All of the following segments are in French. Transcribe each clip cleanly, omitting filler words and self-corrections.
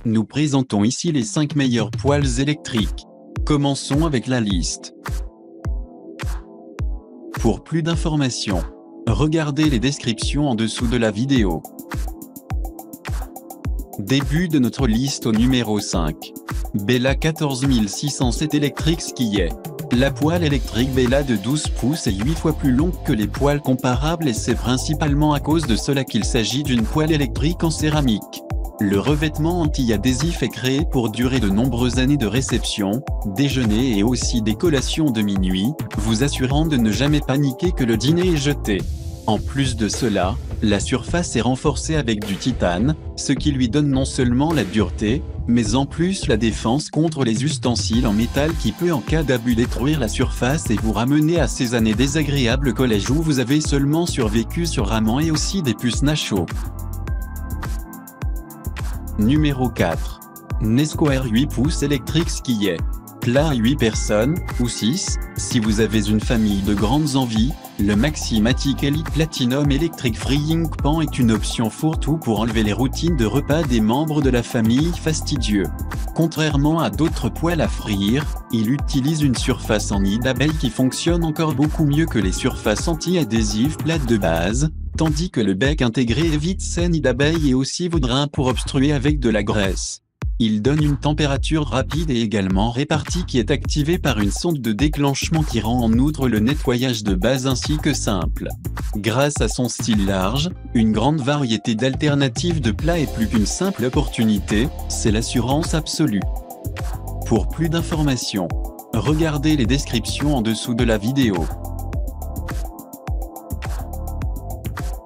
Nous présentons ici les 5 meilleurs poêles électriques. Commençons avec la liste. Pour plus d'informations, regardez les descriptions en dessous de la vidéo. Début de notre liste au numéro 5. Bella 14607 électrique Skillet. La poêle électrique Bella de 12 pouces est 8 fois plus longue que les poêles comparables et c'est principalement à cause de cela qu'il s'agit d'une poêle électrique en céramique. Le revêtement anti-adhésif est créé pour durer de nombreuses années de réception, déjeuner et aussi des collations de minuit, vous assurant de ne jamais paniquer que le dîner est jeté. En plus de cela, la surface est renforcée avec du titane, ce qui lui donne non seulement la dureté, mais en plus la défense contre les ustensiles en métal qui peut en cas d'abus détruire la surface et vous ramener à ces années désagréables collège où vous avez seulement survécu sur ramen et aussi des puces Nacho. Numéro 4. Nesquare 8 pouces électrique Skillet. Plat à 8 personnes, ou 6, si vous avez une famille de grandes envies, le Maximatic Elite Platinum Electric Frying Pan est une option fourre-tout pour enlever les routines de repas des membres de la famille fastidieux. Contrairement à d'autres poêles à frire, il utilise une surface en nid d'abeille qui fonctionne encore beaucoup mieux que les surfaces anti-adhésives plates de base, tandis que le bec intégré évite ces nids d'abeilles et aussi vos drains pour obstruer avec de la graisse. Il donne une température rapide et également répartie qui est activée par une sonde de déclenchement qui rend en outre le nettoyage de base ainsi que simple. Grâce à son style large, une grande variété d'alternatives de plats et plus qu'une simple opportunité, c'est l'assurance absolue. Pour plus d'informations, regardez les descriptions en dessous de la vidéo.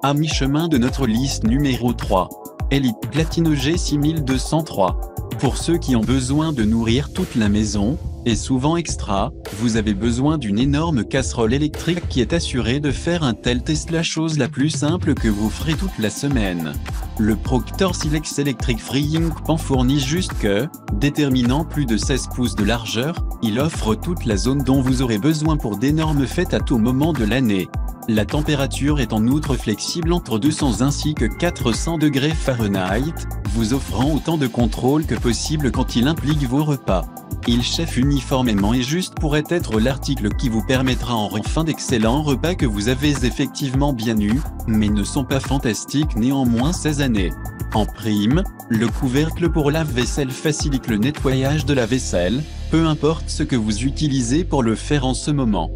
À mi-chemin de notre liste numéro 3. Elite Platino G6203. Pour ceux qui ont besoin de nourrir toute la maison, et souvent extra, vous avez besoin d'une énorme casserole électrique qui est assurée de faire un tel test, la chose la plus simple que vous ferez toute la semaine. Le Proctor Silex Electric Frying Pan fournit juste que, déterminant plus de 16 pouces de largeur, il offre toute la zone dont vous aurez besoin pour d'énormes fêtes à tout moment de l'année. La température est en outre flexible entre 200 ainsi que 400 degrés Fahrenheit, vous offrant autant de contrôle que possible quand il implique vos repas. Il chauffe uniformément et juste pourrait être l'article qui vous permettra en fin d'excellents repas que vous avez effectivement bien eus, mais ne sont pas fantastiques néanmoins ces années. En prime, le couvercle pour lave-vaisselle facilite le nettoyage de la vaisselle, peu importe ce que vous utilisez pour le faire en ce moment.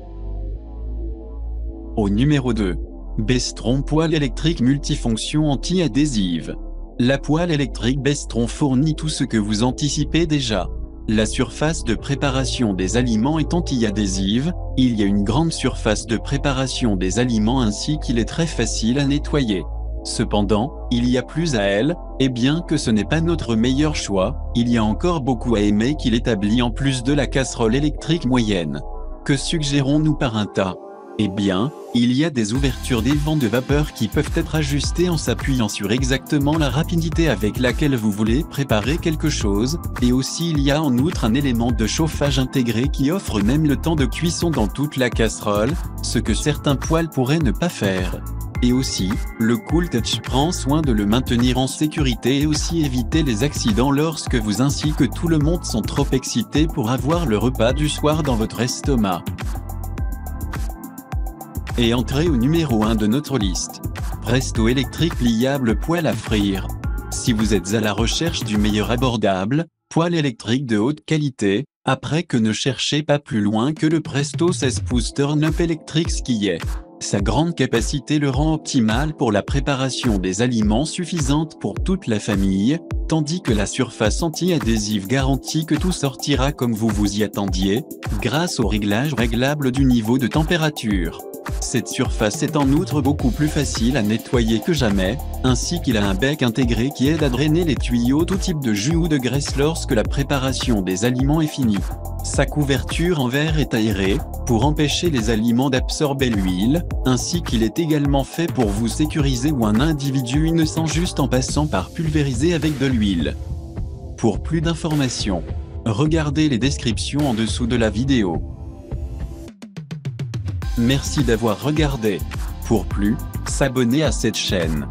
Au numéro 2. Bestron poêle électrique multifonction anti-adhésive. La poêle électrique Bestron fournit tout ce que vous anticipez déjà. La surface de préparation des aliments est anti-adhésive, il y a une grande surface de préparation des aliments ainsi qu'il est très facile à nettoyer. Cependant, il y a plus à elle, et bien que ce n'est pas notre meilleur choix, il y a encore beaucoup à aimer qu'il établit en plus de la casserole électrique moyenne. Que suggérons-nous par un tas ? Eh bien, il y a des ouvertures des vents de vapeur qui peuvent être ajustées en s'appuyant sur exactement la rapidité avec laquelle vous voulez préparer quelque chose, et aussi il y a en outre un élément de chauffage intégré qui offre même le temps de cuisson dans toute la casserole, ce que certains poêles pourraient ne pas faire. Et aussi, le Cool Touch prend soin de le maintenir en sécurité et aussi éviter les accidents lorsque vous ainsi que tout le monde sont trop excités pour avoir le repas du soir dans votre estomac. Et entrez au numéro 1 de notre liste. Presto électrique pliable poêle à frire. Si vous êtes à la recherche du meilleur abordable, poêle électrique de haute qualité, après que ne cherchez pas plus loin que le Presto 16 pouces Turn-Up électrique Skillet. Sa grande capacité le rend optimal pour la préparation des aliments suffisante pour toute la famille, tandis que la surface anti-adhésive garantit que tout sortira comme vous vous y attendiez, grâce au réglage réglable du niveau de température. Cette surface est en outre beaucoup plus facile à nettoyer que jamais, ainsi qu'il a un bec intégré qui aide à drainer les tuyaux tout type de jus ou de graisse lorsque la préparation des aliments est finie. Sa couverture en verre est aérée, pour empêcher les aliments d'absorber l'huile, ainsi qu'il est également fait pour vous sécuriser ou un individu innocent juste en passant par pulvériser avec de l'huile. Pour plus d'informations, regardez les descriptions en dessous de la vidéo. Merci d'avoir regardé. Pour plus, s'abonner à cette chaîne.